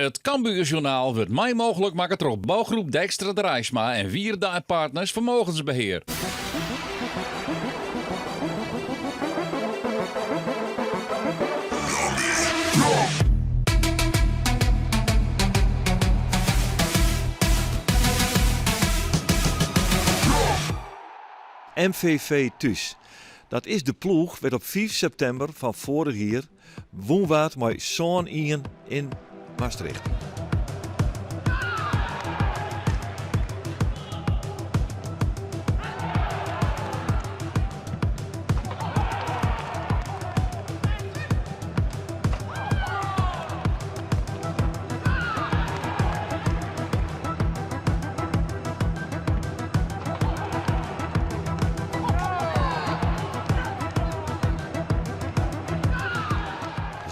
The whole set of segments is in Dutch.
Het Cambuurjournaal wordt mij mogelijk maken door bouwgroep Dijkstra Drijsma en Wierda Partners Vermogensbeheer. MVV thuis. Dat is de ploeg werd op 5 september van vorig jaar woonwaard met zo'n in Maastricht.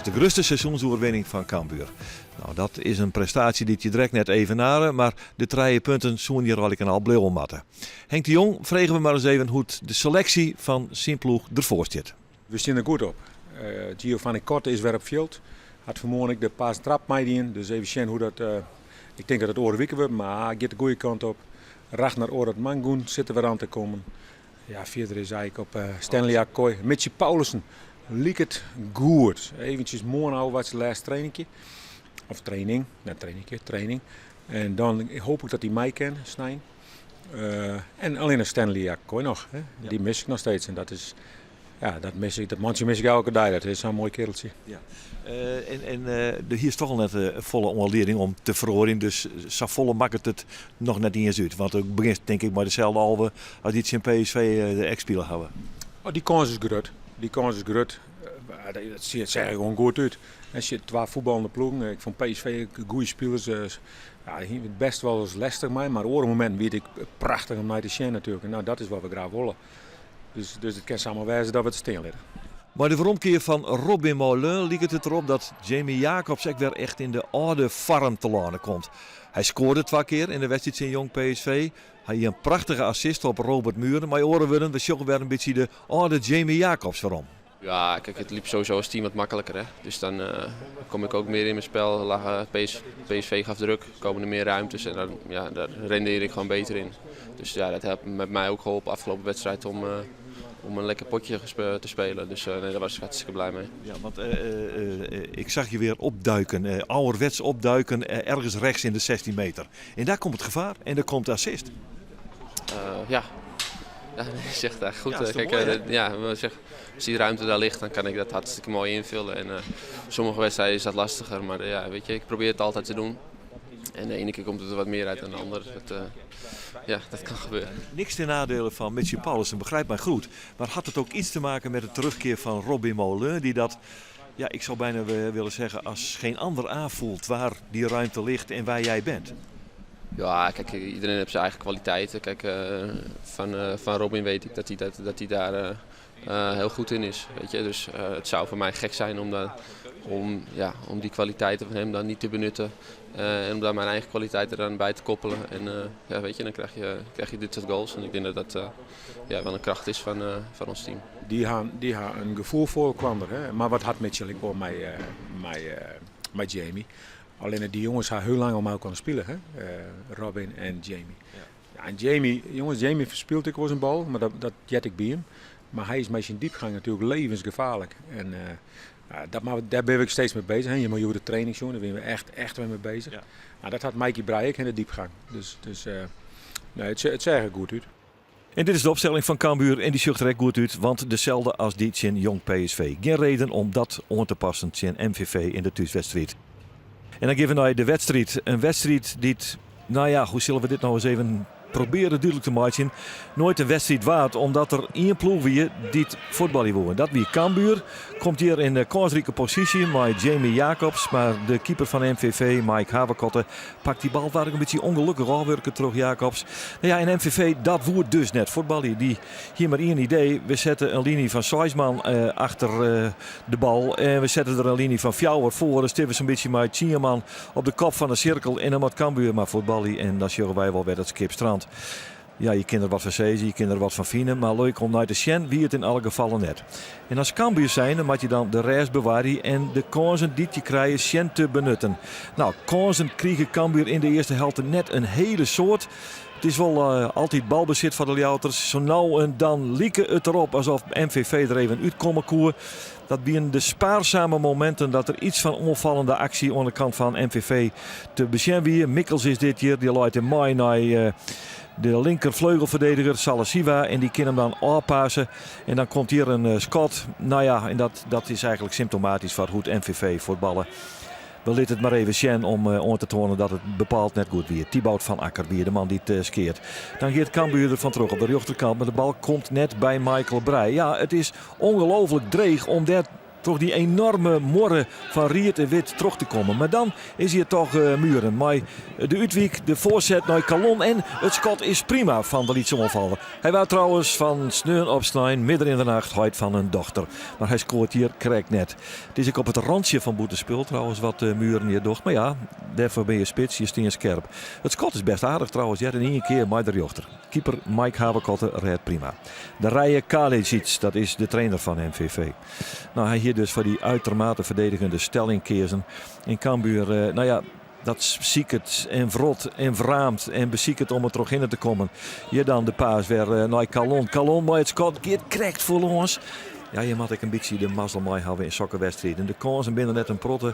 De grootste seizoensoverwinning van Cambuur. Nou, dat is een prestatie die je direct net even naren, maar de 3 punten zoen hier al blauw matten. Henk de Jong, vregen we maar eens even hoe de selectie van zijn ploeg ervoor zit. We staan er goed op. Giovanni Korte is weer op veld. Had vermoedelijk de paas trap meedien, dus even zien hoe dat. Ik denk dat het oren wikken wordt, maar hij gaat de goede kant op. Ragnar Orat Mangoen zit er weer aan te komen. Ja, verder is eigenlijk op Stanley Akkoy. Mitchie Paulussen. Liek het goed. Eventjes mooi nou wat zijn laatste trainingje. Of training. Nee, training. En dan hoop ik dat hij mij kan, Snijn. En alleen een Stanley Akkoy nog. Hè. Ja. Die mis ik nog steeds. En dat is... Ja, dat mandje mis ik elke dag. Dat is zo'n mooi kereltje. Ja. Hier is toch al net een volle onwaardering om te verhoren. Dus zo volle maakt het nog net niet eens uit. Want het begint denk ik maar dezelfde alve als die in PSV de ex-speler hebben. Oh, die kans is groot. Dat ziet er gewoon goed uit. Als je 2 voetballende ploegen, ik vond PSV goede spelers. Ja, het best wel eens lastig mij, maar op een moment weet ik prachtig om naar te zien natuurlijk. Nou, dat is wat we graag willen. Dus het kan samen wijzen dat we het steen liggen. Maar de veromkeer van Robin Molen liet het erop dat Jamie Jacobs ook weer echt in de oude farm te lanen komt. Hij scoorde 2 keer in de wedstrijd in Jong PSV. Hij had een prachtige assist op Robert Muren. Maar oren worden we zoeken weer een beetje de oude Jamie Jacobs waarom. Ja, kijk, het liep sowieso als team wat makkelijker. Hè? Dus dan kom ik ook meer in mijn spel. PSV gaf druk, komen er meer ruimtes en daar rendeer ik gewoon beter in. Dus ja, dat heeft met mij ook geholpen afgelopen wedstrijd om een lekker potje te spelen. Dus nee, daar was ik hartstikke blij mee. Ja, want ik zag je weer opduiken, ouderwets opduiken, ergens rechts in de 16 meter. En daar komt het gevaar en daar komt de assist. Ja, je zegt dat goed. Ja, kijk, als die ruimte daar ligt, dan kan ik dat hartstikke mooi invullen. En sommige wedstrijden is dat lastiger, maar ja, weet je, ik probeer het altijd te doen. En de ene keer komt het er wat meer uit dan de andere. Dat kan gebeuren. Niks ten nadele van Mitchie Paulussen, begrijp mij goed. Maar had het ook iets te maken met de terugkeer van Robin Molen, die dat, ja, ik zou bijna willen zeggen, als geen ander aanvoelt waar die ruimte ligt en waar jij bent? Ja, kijk, iedereen heeft zijn eigen kwaliteiten. Kijk, van Robin weet ik dat hij daar heel goed in is. Weet je? Dus het zou voor mij gek zijn om die kwaliteiten van hem dan niet te benutten. En om daar mijn eigen kwaliteiten dan bij te koppelen. En weet je, dan krijg je dit soort goals. En ik denk dat dat wel een kracht is van ons team. Die gaan een gevoel voor kwam er. Hè? Maar wat had Mitchell ik hoor met Jamie. Alleen die jongens gaan heel lang om elkaar kunnen spelen. Hè? Robin en Jamie. Ja, en Jamie verspeelt ik was een bal. Maar dat jet ik bij hem. Maar hij is met zijn diepgang natuurlijk levensgevaarlijk. En daar ben ik steeds mee bezig. Hè. Je moet de training doen, daar ben we echt mee bezig. Ja. Nou, dat had Mikey Breijek in de diepgang. Dus het zag er goed uit. En dit is de opstelling van Cambuur en die ziet er echt goed uit. Want dezelfde als die in Jong PSV. Geen reden om dat aan te passen in MVV in de thuiswedstrijd. En dan geven we naar de wedstrijd. Een wedstrijd die, nou ja, hoe zullen we dit nou eens even proberen duidelijk te maken. Nooit een wedstrijd waard, omdat er één ploeg weer die het voetballen wil. Dat wie Cambuur komt hier in de kansrijke positie met Jamie Jacobs. Maar de keeper van MVV, Mike Haverkotte, pakt die bal waar ik een beetje ongelukkig afwerken terug Jacobs. Nou ja, en MVV, dat wordt dus net voetballen. Die hier maar één idee. We zetten een linie van Seisman achter de bal. En we zetten er een linie van Fjouwer voor. Dus dit was een beetje met Tjierman op de kop van de cirkel. En dan moet Cambuur maar voetballen. En dan zullen wij wel weer dat skipstrand. Ja, je kunt er wat van zeggen, je kunt er wat van vinden. Maar leuk om naar te zien wie het in alle gevallen net. En als Cambuur zijn, dan moet je dan de rest bewaren en de kansen die je krijgt, zien te benutten. Nou, kansen kregen Cambuur in de eerste helft net een hele soort. Het is wel altijd balbezit van de Ljouters. Zo nou en dan lieken het erop alsof MVV er even uitkomen koer. Dat zijn de spaarzame momenten dat er iets van onvallende actie aan de kant van MVV te bezien wie. Mikkels is dit jaar, die leidt in mei naar de linkervleugelverdediger Salasiva en die kan hem dan aanpassen. En dan komt hier een Scott. Nou ja, en dat is eigenlijk symptomatisch voor hoe het MVV voetballen. We lieten het maar even zien om aan te tonen dat het bepaald net goed weer. Thibaut van Akker weer, de man die het skeert. Dan gaat Cambuur er van terug op de rechterkant, maar de bal komt net bij Michael Breij. Ja, het is ongelooflijk dreig om daar toch die enorme morren van Riet en Wit terug te komen. Maar dan is hier toch Muren. Maar de Uitwiek, de voorzet naar Calon en het schot is prima van de Lietse onvallen. Hij was trouwens van sneun op snijn, midden in de nacht, huid van een dochter. Maar hij scoort hier correct net. Het is ook op het randje van boetespul trouwens wat Muren hier doet. Maar ja, daarvoor ben je spits, je steen scherp. Het schot is best aardig trouwens. Ja, in één keer maar de jochter. Keeper Mike Haverkotte redt prima. De Rije Kalicic, dat is de trainer van MVV. Nou, hij hier dus voor die uitermate verdedigende stelling kiezen. In Cambuur, nou ja, dat ziekert en vrot en vraamt en beziekert om er terug in te komen. Hier dan de paas weer naar Calon. Calon maar het schot geeft correct voor ons. Ja, je moet ik een beetje de mazzel mee hebben in sokkenwedstrijden. De kansen binnen net een protte.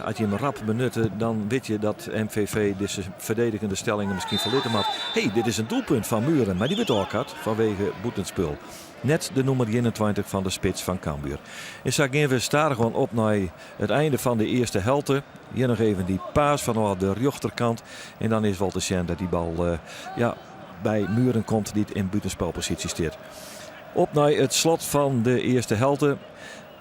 Als je hem rap benutte, dan weet je dat MVV deze verdedigende stellingen misschien verlitten had. Hey, dit is een doelpunt van Muren, maar die werd ook had vanwege boetenspul. Net de nummer 21 van de spits van Cambuur. En zag even staan gewoon op naar het einde van de eerste helft. Hier nog even die paas vanaf de rechterkant. En dan is wel te zien dat die bal bij Muren komt die in buitenspelpositie staat. Op naar het slot van de eerste helft.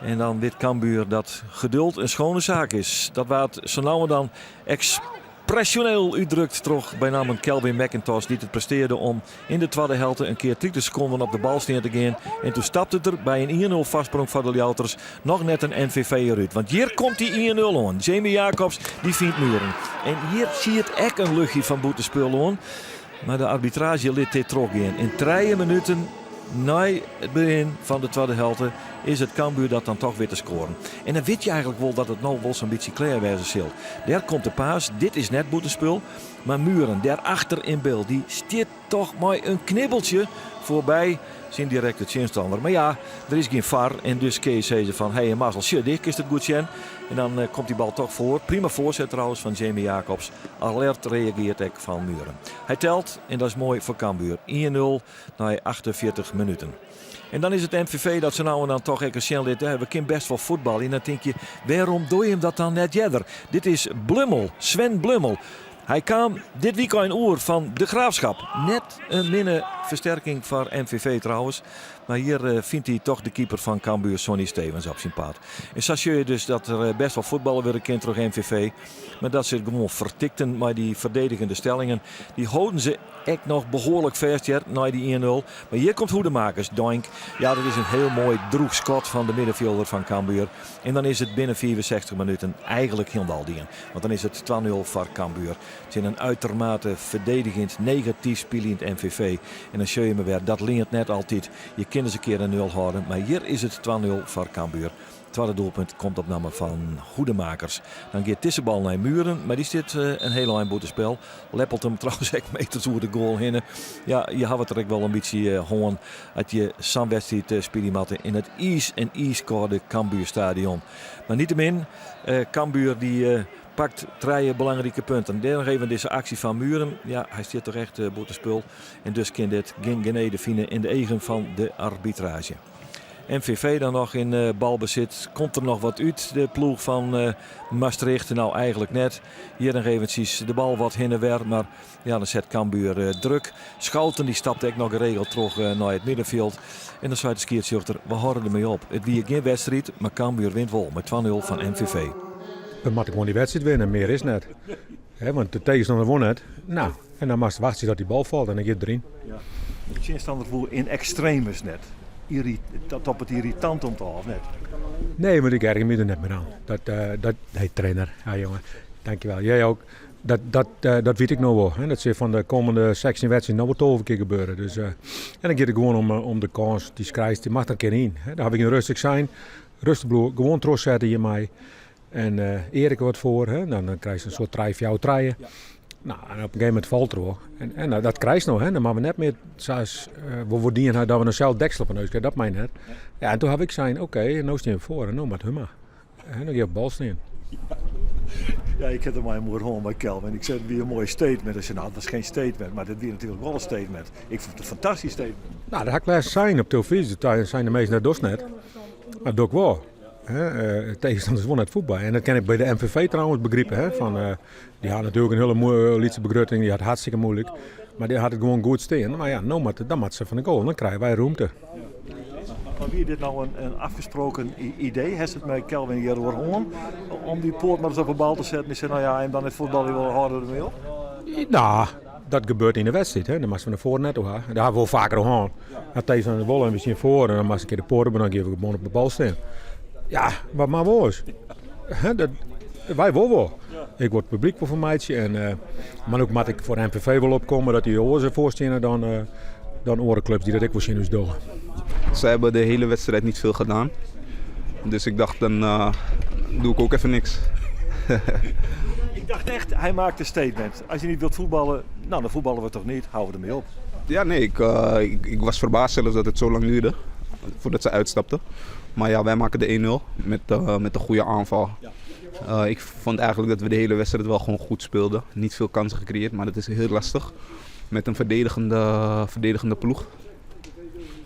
En dan weet Cambuur dat geduld een schone zaak is. Dat wat zo nou en dan expressioneel uitdrukt terug bij naam Kelvin McIntosh die het presteerde om in de tweede helft een keer 30 seconden op de bal te gaan. En toen stapte het er bij een 1-0 vastsprong van de Ljouters nog net een NVV eruit. Want hier komt die 1-0 aan. Jamie Jacobs die vindt Muren. En hier zie je het echt een luchtje van boetespul aan. Maar de arbitrage liet dit terug in 3 minuten. Na het begin van de tweede helft is het Cambuur dat dan toch weer te scoren. En dan weet je eigenlijk wel dat het nou wel zo'n beetje klaar wezen zal. Daar komt de paas, dit is net boetespul. Maar Muren, daarachter in beeld, die stiert toch maar een knibbeltje voorbij zijn directe tegenstander. Maar ja, er is geen VAR en dus Kees zei ze van hey Marcel, shit, dit is het goed zijn. En dan komt die bal toch voor. Prima voorzet trouwens van Jamie Jacobs. Alert reageert ik van Muren. Hij telt en dat is mooi voor Cambuur. 1-0 na 48 minuten. En dan is het MVV dat ze nou en dan toch even zien liet. We kunnen best wel voetbal. En dan denk je, waarom doe je hem dat dan net jeder? Dit is Blummel, Sven Blummel. Hij kwam dit weekend in oer van de Graafschap. Net een minne versterking voor MVV trouwens. Maar hier vindt hij toch de keeper van Cambuur, Sonny Stevens, op zijn paard. En zo zie je dus dat er best wel voetballen willen kind terug MVV. Maar dat ze gewoon vertikten met die verdedigende stellingen. Die houden ze echt nog behoorlijk vast na die 1-0. Maar hier komt Hoedemakers, doink. Ja, dat is een heel mooi droeg schot van de middenvelder van Cambuur. En dan is het binnen 64 minuten eigenlijk helemaal dingen. Want dan is het 2-0 voor Cambuur. Het is een uitermate verdedigend, negatief spelend MVV. En dan zie je me weer, dat leert net altijd. Je kunt eens een keer een 0 houden. Maar hier is het 2-0 voor Cambuur. Het tweede doelpunt komt op naam van Hoedemakers. Dan gaat tussenbal naar Muren, maar die zit een hele lijn boetespel. Leppelt hem trouwens echt meters door de goal heen. Ja, je had het er ook wel een beetje hoorn dat je zo'n wedstrijd spelen in het ijskoude Cambuur stadion. Maar niettemin, Cambuur die pakt 3 belangrijke punten. Dan nog even deze actie van Muren. Ja, hij zit terecht boetespul. En dus kan dit geen genede vinden in de eigen van de arbitrage. MVV dan nog in balbezit. Komt er nog wat uit, de ploeg van Maastricht? Nou, eigenlijk net. Hier dan eventjes de bal wat heen en weer. Maar ja, dan zet Cambuur druk. Schouten die stapt ook nog geregeld terug naar het middenveld. En dan zwaait de skiertzuchter, we houden ermee op. Het wie geen wedstrijd, maar Cambuur wint wel met 2-0 van MVV. We moeten gewoon die wedstrijd winnen, meer is net. Want de tegenstander won het. Nou, en dan mag je wachten tot die bal valt en dan gaat het erin. Ja. De tegenstander voel in extremis net. Dat op het irritant om te houden net. Nee, maar ik erger me er net meer aan. Dat hey, trainer. Ja jongen, dankjewel. Jij ook. Dat weet ik nou wel. Hè. Dat zit van de komende 16 wedstrijden nog wat over keer gebeuren. Dus, en dan gaat het gewoon om de kans die schrijft. Die mag er een keer in. Hè. Daar heb ik een rustig zijn. Rustig gewoon trots zetten je mij. En Erik wat voor. Hè. Dan krijg je een soort trijf jouw treien. Nou, en op een gegeven moment valt er wel. En dat krijgt nog. Hè. Dan maken we net meer zoals we verdienen dat we een zelf deksel op een neus krijgen. Dat mijn net. Ja, en toen heb ik zijn, oké, nou staan we voor. En nou met humma. En dan ga je op bal staan. Ja, ik heb er maar een mooi hoorn bij Kelvin. Ik zei het weer een mooi statement. Dus, nou, het was geen statement, maar dat weer natuurlijk wel een statement. Ik vond het een fantastisch statement. Nou, dat had ik laatst zijn op televisie. Daar zijn de meesten net dus net. Maar dat doe ik wel. Tegenstanders won het voetbal. En dat ken ik bij de MVV trouwens begrepen. Hè, die had natuurlijk een hele moeilijke begrutting. Die had hartstikke moeilijk. Maar die had het gewoon goed staan. Maar ja, nou dan moet ze van de goal. Dan krijgen wij ruimte. Maar wie is dit nou een afgesproken idee? Heeft het met Kelvin hier doorhoorn? Om die poort maar eens op een bal te zetten en zei, nou ja, en dan het voetbal wel harder ermee op? Nou, dat gebeurt in de wedstrijd. Hè. Dan mag ze van de voor net toe gaan. Daar hebben we wel vaker aan. Dan tegen van de bal en we zien voor. En dan mag ze een keer de poort dan geven we gewoon op de bal staan. Ja, wat maar was. Wij wel. Ik word publiek voor meidje. En maar ook moet ik voor de MVV wel opkomen dat die oren voorstellen dan orenclubs die dat ik wel zien dus doen. Ze hebben de hele wedstrijd niet veel gedaan. Dus ik dacht, dan doe ik ook even niks. Ik dacht echt, hij maakt een statement. Als je niet wilt voetballen, nou dan voetballen we toch niet. Houden we ermee op. Ja, nee, ik was verbaasd zelfs dat het zo lang duurde voordat ze uitstapten. Maar ja, wij maken de 1-0 met een goede aanval. Ik vond eigenlijk dat we de hele wedstrijd wel gewoon goed speelden. Niet veel kansen gecreëerd, maar dat is heel lastig. Met een verdedigende ploeg.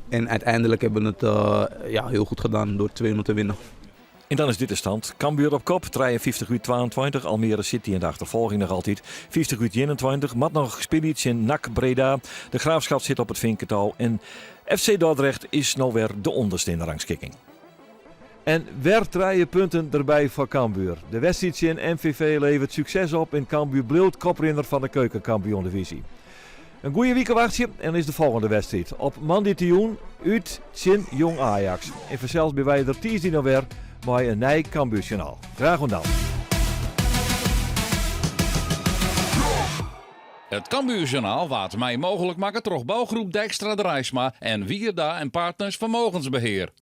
En uiteindelijk hebben we het heel goed gedaan door 2-0 te winnen. En dan is dit de stand. Cambuur op kop, 53-22. Almere City in de achtervolging nog altijd. 50-21. Mat nog gespeeld in NAC Breda. De Graafschap zit op het vinkertouw. En FC Dordrecht is nou weer de onderste in de rangschikking. En weer 3 punten erbij voor Cambuur. De wedstrijd in MVV levert succes op en Cambuur bleef koprenner van de keukenkampioen-divisie. Een goede weekendwachtje en dan is de volgende wedstrijd. Op maandag uit Sint Jong Ajax. En vanzelfs bij wij er 10 nog weer bij een nieuw Cambuurjournaal. Graag gedaan. Het Cambuurjournaal waard mij mogelijk maken door bouwgroep Dijkstra de Rijsma en Wierda en Partners Vermogensbeheer.